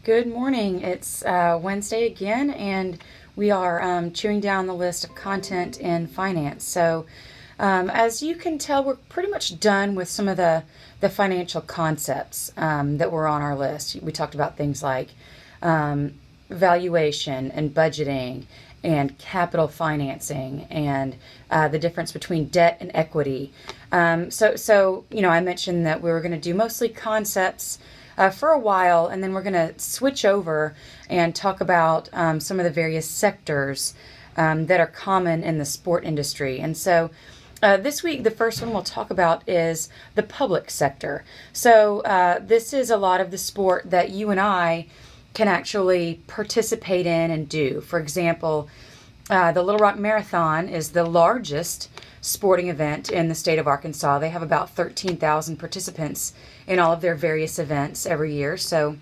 Good morning. It's Wednesday again, and we are chewing down the list of content in finance. As you can tell, we're pretty much done with some of the financial concepts that were on our list. We talked about things like um, valuation and budgeting and capital financing and the difference between debt and equity. I mentioned that we were going to do mostly concepts for a while, and then we're going to switch over and talk about some of the various sectors that are common in the sport industry. This week, the first one we'll talk about is the public sector. This is a lot of the sport that you and I can actually participate in and do. For example, the Little Rock Marathon is the largest sporting event in the state of Arkansas. They have about 13,000 participants in all of their various events every year. So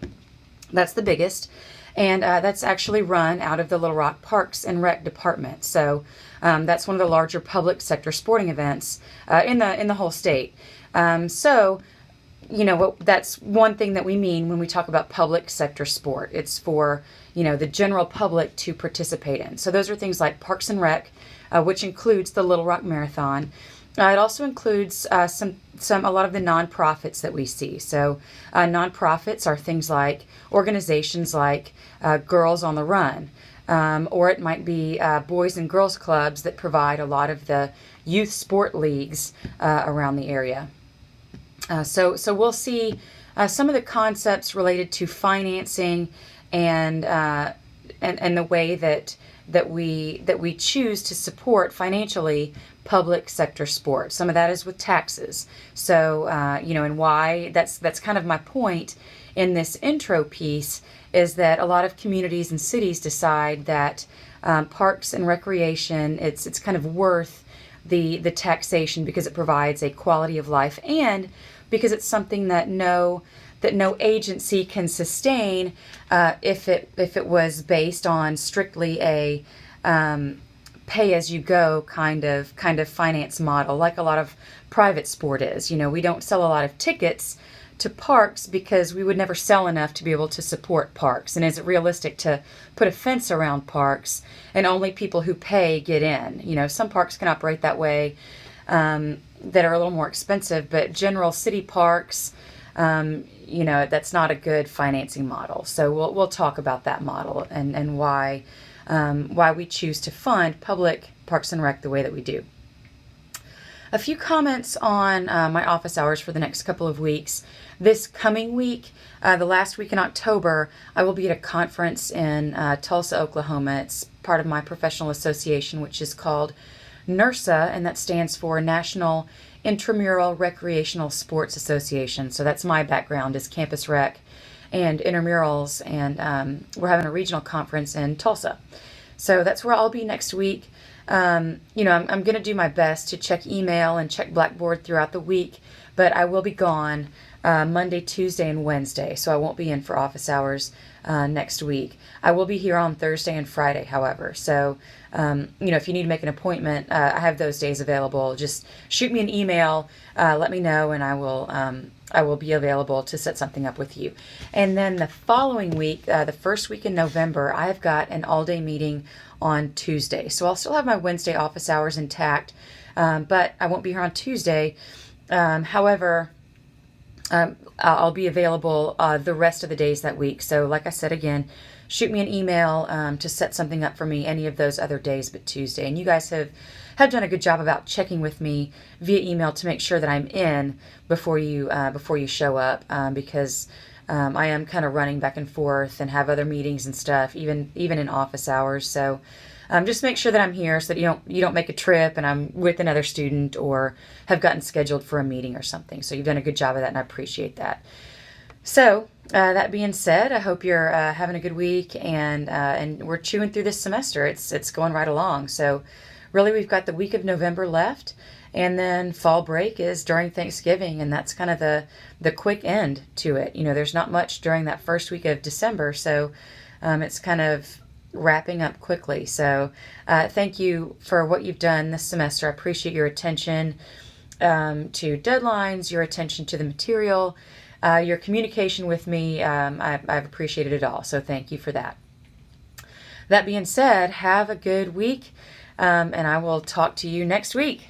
that's the biggest. And that's actually run out of the Little Rock Parks and Rec Department. That's one of the larger public sector sporting events in the whole state. That's one thing that we mean when we talk about public sector sport. It's for, the general public to participate in. So those are things like Parks and Rec, which includes the Little Rock Marathon. It also includes a lot of the nonprofits that we see. So nonprofits are things like organizations like Girls on the Run, or it might be boys and girls clubs that provide a lot of the youth sport leagues around the area. So we'll see some of the concepts related to financing and the way that we choose to support financially public sector sport. Some of that is with taxes. And why that's kind of my point in this intro piece is that a lot of communities and cities decide that parks and recreation it's kind of worth the taxation because it provides a quality of life and because it's something that no agency can sustain if it was based on strictly a pay as you go kind of finance model, like a lot of private sport is. We don't sell a lot of tickets to parks because we would never sell enough to be able to support parks. And is it realistic to put a fence around parks and only people who pay get in? Some parks can operate that way that are a little more expensive, but general city parks, that's not a good financing model. So we'll talk about that model and why we choose to fund public parks and rec the way that we do. A few comments on my office hours for the next couple of weeks. This coming week, the last week in October, I will be at a conference in Tulsa, Oklahoma. It's part of my professional association, which is called NIRSA, and that stands for National Intramural Recreational Sports Association. So that's my background is campus rec and intramurals, and we're having a regional conference in Tulsa. So that's where I'll be next week. I'm going to do my best to check email and check Blackboard throughout the week, but I will be gone Monday, Tuesday, and Wednesday, so I won't be in for office hours next week. I will be here on Thursday and Friday, however. So, if you need to make an appointment, I have those days available. Just shoot me an email, let me know, and I will be available to set something up with you. And then the following week, the first week in November, I've got an all-day meeting on Tuesday. So I'll still have my Wednesday office hours intact, but I won't be here on Tuesday. However, I'll be available the rest of the days that week. So like I said, again, shoot me an email to set something up for me any of those other days but Tuesday. And you guys have done a good job about checking with me via email to make sure that I'm in before you show up, because I am kind of running back and forth and have other meetings and stuff, even in office hours. So just make sure that I'm here so that you don't make a trip and I'm with another student or have gotten scheduled for a meeting or something. So you've done a good job of that, and I appreciate that. So that being said, I hope you're having a good week, and we're chewing through this semester. It's going right along. So really, we've got the week of November left, and then fall break is during Thanksgiving, and that's kind of the quick end to it. There's not much during that first week of December, so it's kind of wrapping up quickly. So thank you for what you've done this semester. I appreciate your attention to deadlines, your attention to the material, your communication with me. I've appreciated it all. So thank you for that. That being said, have a good week, and I will talk to you next week.